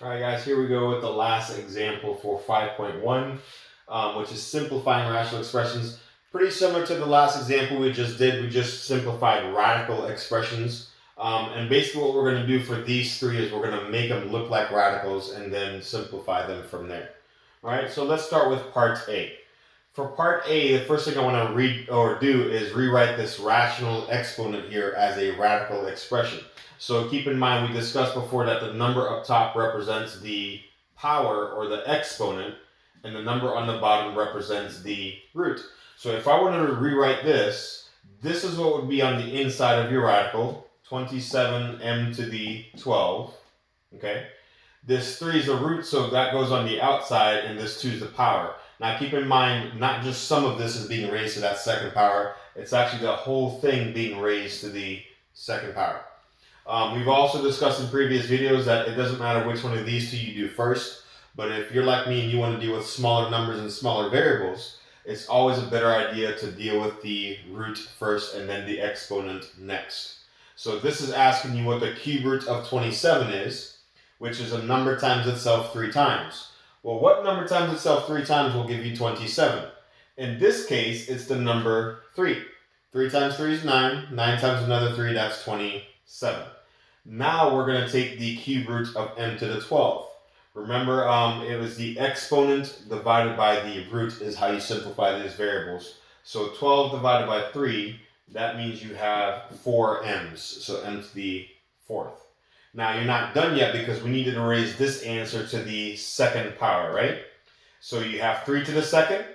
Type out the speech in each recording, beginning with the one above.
All right, guys, here we go with the last example for 5.1, which is simplifying rational expressions. Pretty similar to the last example we just did. We just simplified radical expressions. And basically what we're going to do for these three is we're going to make them look like radicals and then simplify them from there. All right, so let's start with part A. For part A, the first thing I want to read or do is rewrite this rational exponent here as a radical expression. So keep in mind, we discussed before that the number up top represents the power or the exponent, and the number on the bottom represents the root. So if I wanted to rewrite this, this is what would be on the inside of your radical, 27m to the 12, okay? This 3 is the root, so that goes on the outside, and this 2 is the power. Now keep in mind, not just some of this is being raised to that second power, it's actually the whole thing being raised to the second power. We've also discussed in previous videos that it doesn't matter which one of these two you do first, but if you're like me and you want to deal with smaller numbers and smaller variables, it's always a better idea to deal with the root first and then the exponent next. So this is asking you what the cube root of 27 is, which is a number times itself 3 times. Well, what number times itself 3 times will give you 27? In this case, it's the number 3. 3 times 3 is 9. 9 times another 3, that's 27. Now we're going to take the cube root of m to the 12th. Remember, it was the exponent divided by the root is how you simplify these variables. So 12 divided by 3, that means you have 4 m's. So m to the 4th. Now you're not done yet because we needed to raise this answer to the second power, right? So you have 3 to the second.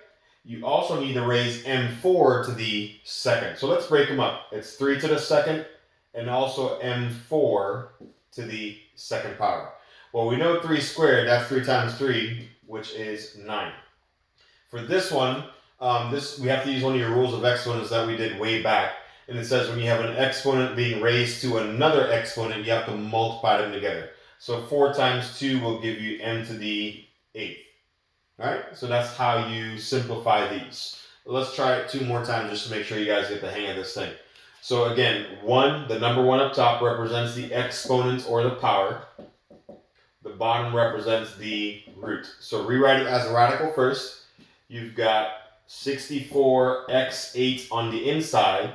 You also need to raise m4 to the second. So let's break them up. It's 3 to the second and also m4 to the second power. Well, we know 3 squared, that's 3 times 3, which is 9. For this one, we have to use one of your rules of exponents that we did way back. And it says when you have an exponent being raised to another exponent, you have to multiply them together. So 4 times 2 will give you m to the 8th. All right, so that's how you simplify these. Let's try it 2 more times just to make sure you guys get the hang of this thing. So again, 1, the number 1 up top represents the exponent or the power. The bottom represents the root. So rewrite it as a radical first. You've got 64x8 on the inside.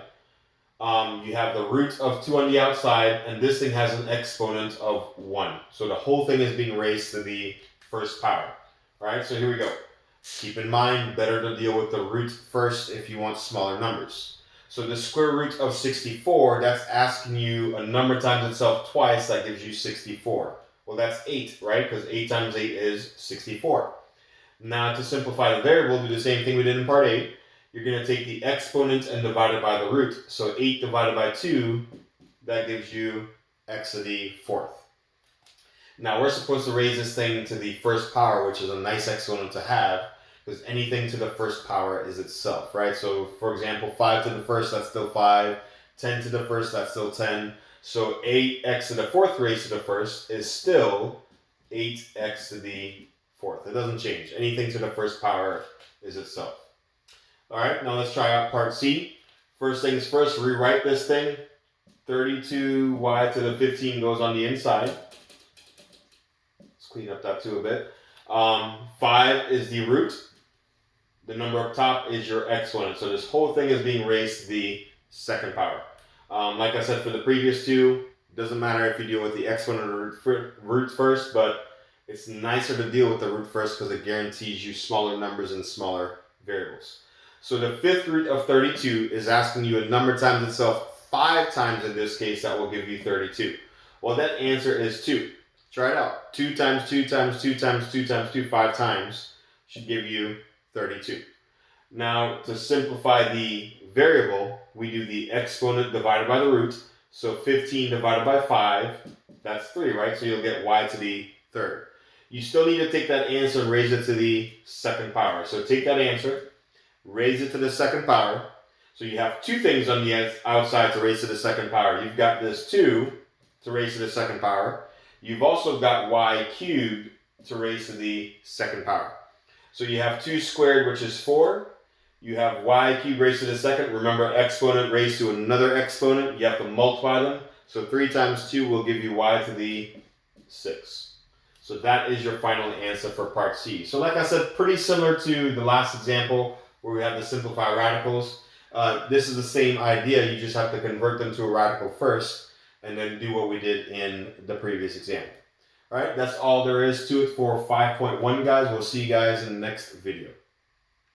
You have the root of 2 on the outside, and this thing has an exponent of 1. So the whole thing is being raised to the first power. All right, so here we go. Keep in mind, better to deal with the root first if you want smaller numbers. So the square root of 64, that's asking you a number times itself twice, that gives you 64. Well, that's 8, right? Because 8 times 8 is 64. Now to simplify the variable, do the same thing we did in part 8. You're going to take the exponent and divide it by the root. So 8 divided by 2, that gives you x to the 4th. Now we're supposed to raise this thing to the first power, which is a nice exponent to have, because anything to the first power is itself, right? So for example, 5 to the first, that's still 5. 10 to the first, that's still 10. So 8x to the 4th raised to the first is still 8x to the 4th. It doesn't change. Anything to the first power is itself. All right, now let's try out part C. First things first, rewrite this thing. 32y to the 15 goes on the inside. Let's clean up that 2 a bit. 5 is the root. The number up top is your exponent. So this whole thing is being raised to the second power. Like I said for the previous 2, it doesn't matter if you deal with the exponent or root first, but it's nicer to deal with the root first because it guarantees you smaller numbers and smaller variables. So the 5th root of 32 is asking you a number times itself 5 times in this case, that will give you 32. Well, that answer is 2. Try it out. 2 times 2 times 2 times 2 times 2, 5 times should give you 32. Now, to simplify the variable, we do the exponent divided by the root. So 15 divided by 5, that's 3, right? So you'll get y to the 3rd. You still need to take that answer and raise it to the second power. So take that answer, raise it to the second power. So you have 2 things on the outside to raise to the second power. You've got this 2 to raise to the second power. You've also got y cubed to raise to the second power. So you have 2 squared, which is 4. You have y cubed raised to the second. Remember, exponent raised to another exponent. You have to multiply them. So 3 times 2 will give you y to the 6. So that is your final answer for part C. So like I said, pretty similar to the last example where we have the simplified radicals. This is the same idea. You just have to convert them to a radical first and then do what we did in the previous example. All right, that's all there is to it for 5.1, guys. We'll see you guys in the next video.